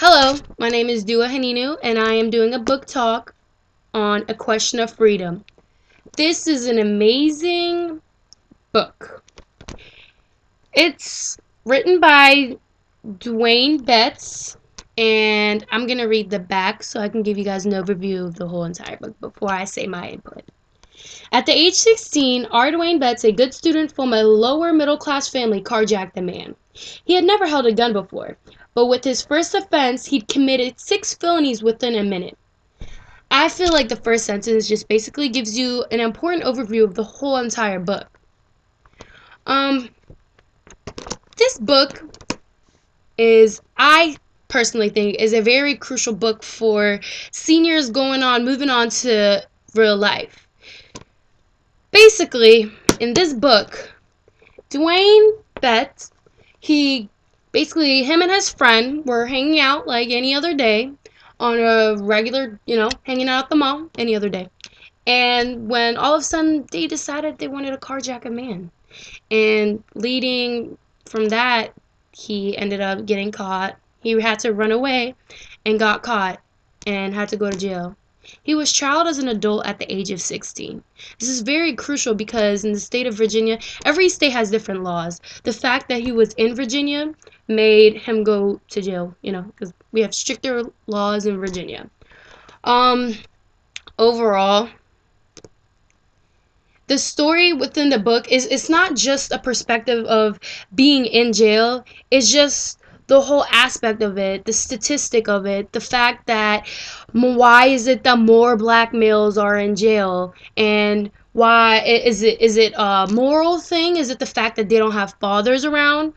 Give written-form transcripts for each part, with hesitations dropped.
Hello, my name is Dua Haninu, and I am doing a book talk on A Question of Freedom. This is an amazing book. It's written by Dwayne Betts, and I'm going to read the back so I can give you guys an overview of the whole entire book before I say my input. At the age 16, R. Dwayne Betts, a good student from a lower middle class family, carjacked a man. He had never held a gun before, but with his first offense, he'd committed 6 felonies within a minute. I feel like the first sentence just basically gives you an important overview of the whole entire book. This book I personally think, is a very crucial book for seniors moving on to real life. Basically, in this book, Dwayne Betts, him and his friend were hanging out like any other day on a regular, hanging out at the mall any other day. And when all of a sudden they decided they wanted to carjack a man. And leading from that, he ended up getting caught. He had to run away and got caught and had to go to jail. He was tried as an adult at the age of 16. This is very crucial because in the state of Virginia, every state has different laws. The fact that he was in Virginia made him go to jail, because we have stricter laws in Virginia. Overall, the story within the book it's not just a perspective of being in jail. It's just the whole aspect of it, the statistic of it, the fact that why is it that more black males are in jail, and why is it a moral thing? Is it the fact that they don't have fathers around?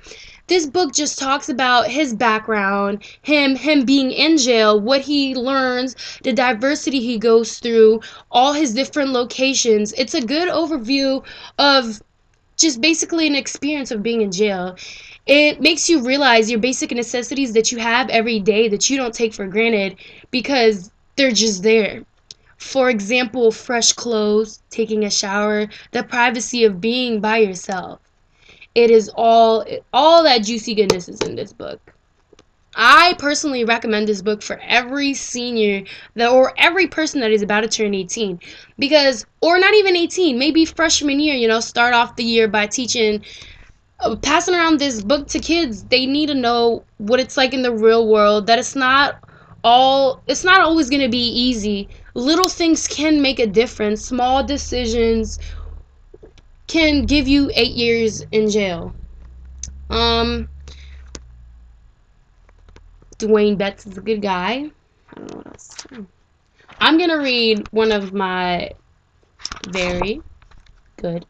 This book just talks about his background, him being in jail, what he learns, the diversity he goes through, all his different locations. It's a good overview of just basically an experience of being in jail. It makes you realize your basic necessities that you have every day that you don't take for granted because they're just there. For example, fresh clothes, taking a shower, the privacy of being by yourself. It is all that juicy goodness is in this book. I personally recommend this book for every senior or every person that is about to turn 18, or not even 18, maybe freshman year, start off the year by passing around this book to kids. They need to know what it's like in the real world, that it's not always going to be easy. Little things can make a difference. Small decisions can give you 8 years in jail. Dwayne Betts is a good guy. I don't know what else. I'm gonna read one of my very good,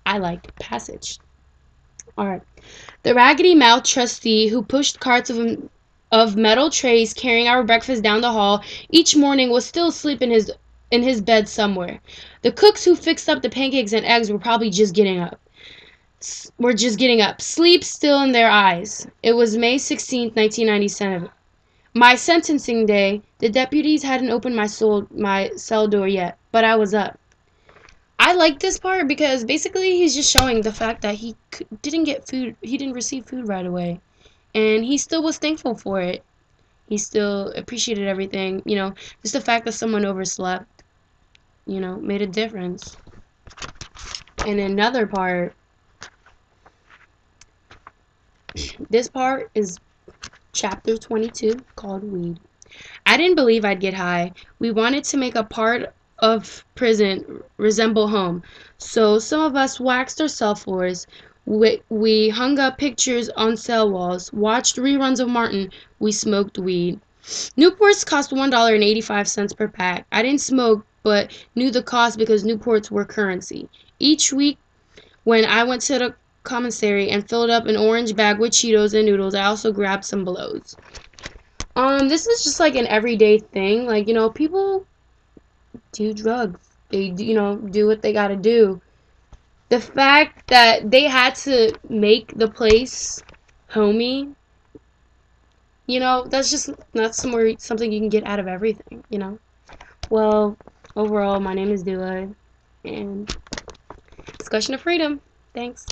I liked passage. Alright. The raggedy mouthed trustee who pushed carts of metal trays carrying our breakfast down the hall each morning was still asleep in his bed somewhere. The cooks who fixed up the pancakes and eggs were probably just getting up. Sleep still in their eyes. It was May 16th, 1997. My sentencing day. The deputies hadn't opened my cell door yet, but I was up. I like this part because basically he's just showing the fact that he didn't get food. He didn't receive food right away, and he still was thankful for it. He still appreciated everything. Just the fact that someone overslept, made a difference. And another part, this part is chapter 22, called Weed. I didn't believe I'd get high. We wanted to make a part of prison resemble home, so some of us waxed our cell floors. We hung up pictures on cell walls, watched reruns of Martin. We smoked weed. Newports cost $1.85 per pack. I didn't smoke, but knew the cost because Newports were currency. Each week, when I went to the commissary and filled up an orange bag with Cheetos and noodles, I also grabbed some Belows. This is just like an everyday thing. Like, people do drugs. They, do what they gotta do. The fact that they had to make the place homey, that's something you can get out of everything, Well, overall, my name is Dua, and Discussion of Freedom. Thanks.